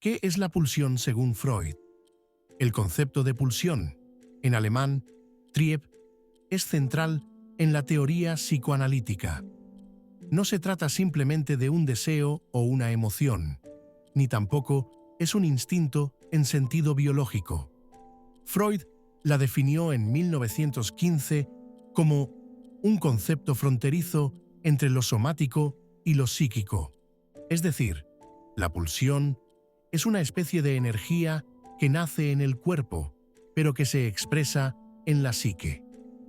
¿Qué es la pulsión según Freud? El concepto de pulsión, en alemán, Trieb, es central en la teoría psicoanalítica. No se trata simplemente de un deseo o una emoción, ni tampoco es un instinto en sentido biológico. Freud la definió en 1915 como un concepto fronterizo entre lo somático y lo psíquico. Es decir, la pulsión es una especie de energía que nace en el cuerpo, pero que se expresa en la psique.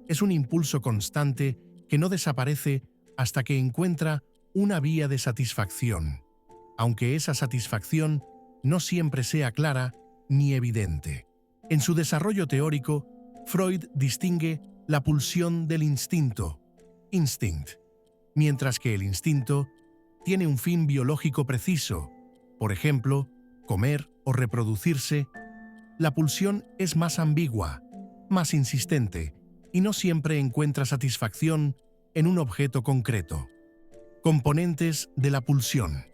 Es un impulso constante que no desaparece hasta que encuentra una vía de satisfacción, aunque esa satisfacción no siempre sea clara ni evidente. En su desarrollo teórico, Freud distingue la pulsión del instinto, instinct, mientras que el instinto tiene un fin biológico preciso, por ejemplo, comer o reproducirse. La pulsión es más ambigua, más insistente, y no siempre encuentra satisfacción en un objeto concreto. Componentes de la pulsión.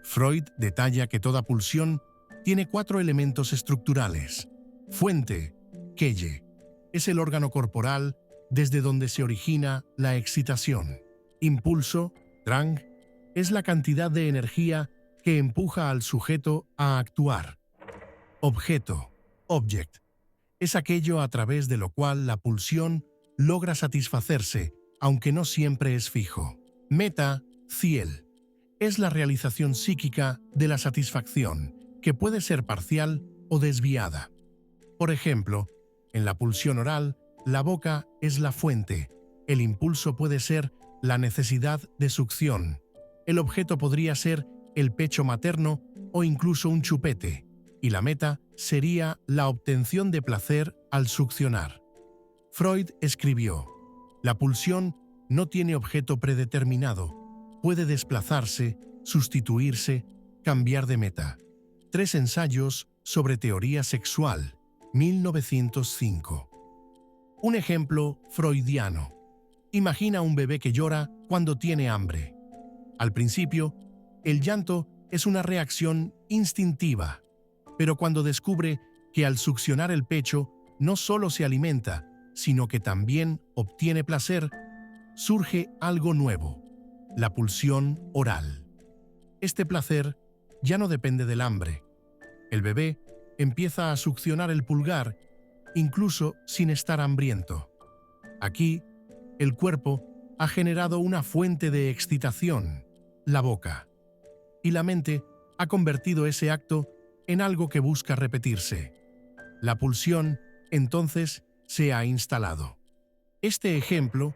Freud detalla que toda pulsión tiene 4 elementos estructurales. Fuente, Quelle, es el órgano corporal desde donde se origina la excitación. Impulso, Drang, es la cantidad de energía que empuja al sujeto a actuar. Objeto, Object, es aquello a través de lo cual la pulsión logra satisfacerse, aunque no siempre es fijo. Meta, Ziel, es la realización psíquica de la satisfacción, que puede ser parcial o desviada. Por ejemplo, en la pulsión oral, la boca es la fuente, el impulso puede ser la necesidad de succión, el objeto podría ser el pecho materno o incluso un chupete, y la meta sería la obtención de placer al succionar. Freud escribió: la pulsión no tiene objeto predeterminado, puede desplazarse, sustituirse, cambiar de meta. 3 ensayos sobre teoría sexual, 1905. Un ejemplo freudiano. Imagina un bebé que llora cuando tiene hambre. Al principio, el llanto es una reacción instintiva, pero cuando descubre que al succionar el pecho no solo se alimenta, sino que también obtiene placer, surge algo nuevo, la pulsión oral. Este placer ya no depende del hambre. El bebé empieza a succionar el pulgar, incluso sin estar hambriento. Aquí, el cuerpo ha generado una fuente de excitación, la boca, y la mente ha convertido ese acto en algo que busca repetirse. La pulsión, entonces, se ha instalado. Este ejemplo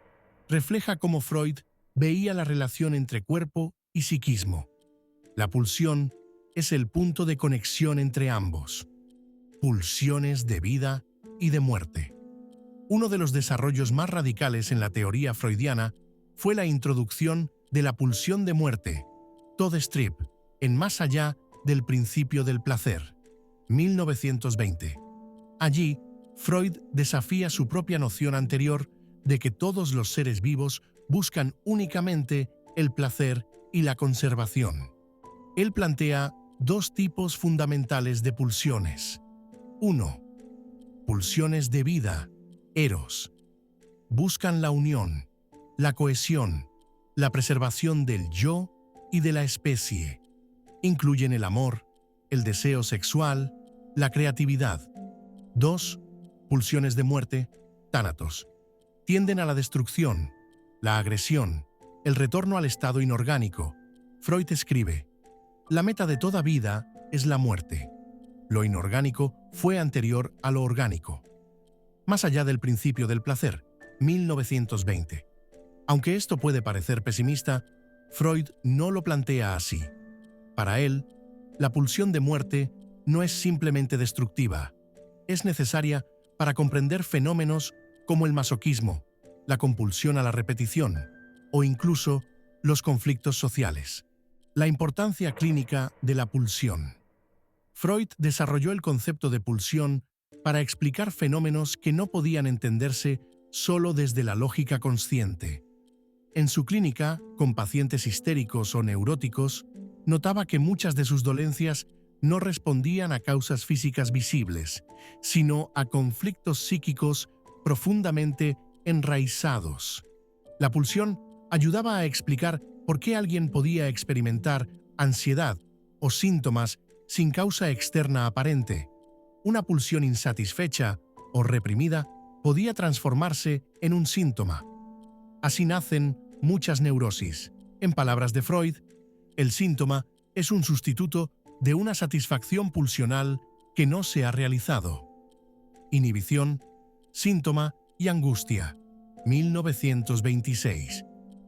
refleja cómo Freud veía la relación entre cuerpo y psiquismo. La pulsión es el punto de conexión entre ambos. Pulsiones de vida y de muerte. Uno de los desarrollos más radicales en la teoría freudiana fue la introducción de la pulsión de muerte, Todestrieb, en Más allá del principio del placer, 1920. Allí, Freud desafía su propia noción anterior de que todos los seres vivos buscan únicamente el placer y la conservación. Él plantea 2 tipos fundamentales de pulsiones. 1. Pulsiones de vida, eros. Buscan la unión, la cohesión, la preservación del yo y de la especie. Incluyen el amor, el deseo sexual, la creatividad. 2. Pulsiones de muerte, tánatos. Tienden a la destrucción, la agresión, el retorno al estado inorgánico. Freud escribe: la meta de toda vida es la muerte. Lo inorgánico fue anterior a lo orgánico. Más allá del principio del placer, 1920. Aunque esto puede parecer pesimista, Freud no lo plantea así. Para él, la pulsión de muerte no es simplemente destructiva, es necesaria para comprender fenómenos como el masoquismo, la compulsión a la repetición o incluso los conflictos sociales. La importancia clínica de la pulsión. Freud desarrolló el concepto de pulsión para explicar fenómenos que no podían entenderse solo desde la lógica consciente. En su clínica, con pacientes histéricos o neuróticos, notaba que muchas de sus dolencias no respondían a causas físicas visibles, sino a conflictos psíquicos profundamente enraizados. La pulsión ayudaba a explicar por qué alguien podía experimentar ansiedad o síntomas sin causa externa aparente. Una pulsión insatisfecha o reprimida podía transformarse en un síntoma. Así nacen muchas neurosis. En palabras de Freud, el síntoma es un sustituto de una satisfacción pulsional que no se ha realizado. Inhibición, síntoma y angustia. 1926.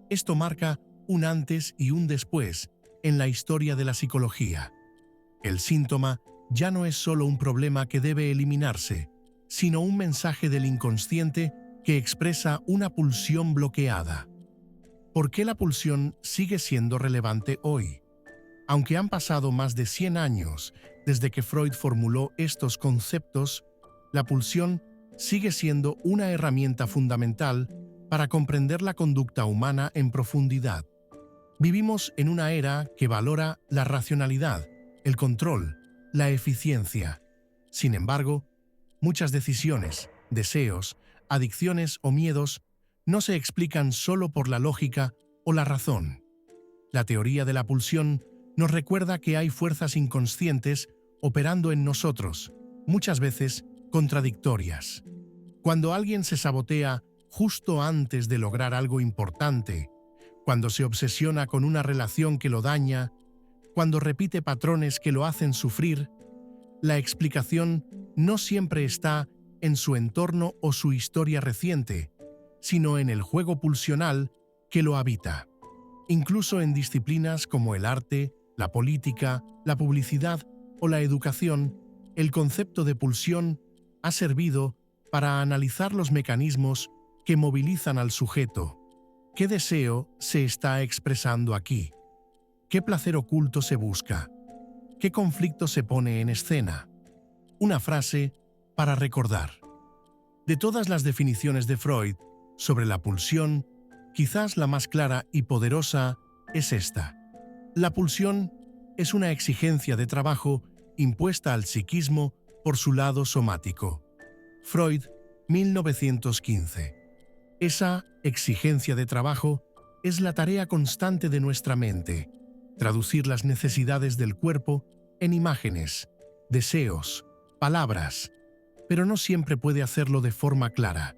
Esto marca un antes y un después en la historia de la psicología. El síntoma ya no es solo un problema que debe eliminarse, sino un mensaje del inconsciente que expresa una pulsión bloqueada. ¿Por qué la pulsión sigue siendo relevante hoy? Aunque han pasado más de 100 años desde que Freud formuló estos conceptos, la pulsión sigue siendo una herramienta fundamental para comprender la conducta humana en profundidad. Vivimos en una era que valora la racionalidad, el control, la eficiencia. Sin embargo, muchas decisiones, deseos, adicciones o miedos no se explican solo por la lógica o la razón. La teoría de la pulsión nos recuerda que hay fuerzas inconscientes operando en nosotros, muchas veces contradictorias. Cuando alguien se sabotea justo antes de lograr algo importante, cuando se obsesiona con una relación que lo daña, cuando repite patrones que lo hacen sufrir, la explicación no siempre está en su entorno o su historia reciente, sino en el juego pulsional que lo habita. Incluso en disciplinas como el arte, la política, la publicidad o la educación, el concepto de pulsión ha servido para analizar los mecanismos que movilizan al sujeto. ¿Qué deseo se está expresando aquí? ¿Qué placer oculto se busca? ¿Qué conflicto se pone en escena? Una frase para recordar. De todas las definiciones de Freud sobre la pulsión, quizás la más clara y poderosa es esta. La pulsión es una exigencia de trabajo impuesta al psiquismo por su lado somático. Freud, 1915. Esa exigencia de trabajo es la tarea constante de nuestra mente, traducir las necesidades del cuerpo en imágenes, deseos, palabras, pero no siempre puede hacerlo de forma clara.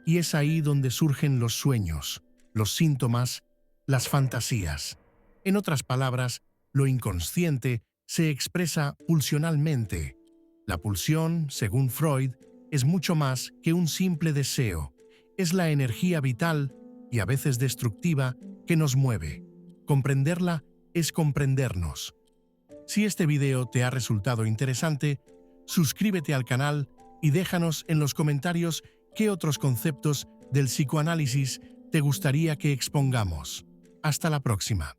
Y es ahí donde surgen los sueños, los síntomas, las fantasías. En otras palabras, lo inconsciente se expresa pulsionalmente. La pulsión, según Freud, es mucho más que un simple deseo. Es la energía vital, y a veces destructiva, que nos mueve. Comprenderla es comprendernos. Si este video te ha resultado interesante, suscríbete al canal y déjanos en los comentarios qué otros conceptos del psicoanálisis te gustaría que expongamos. Hasta la próxima.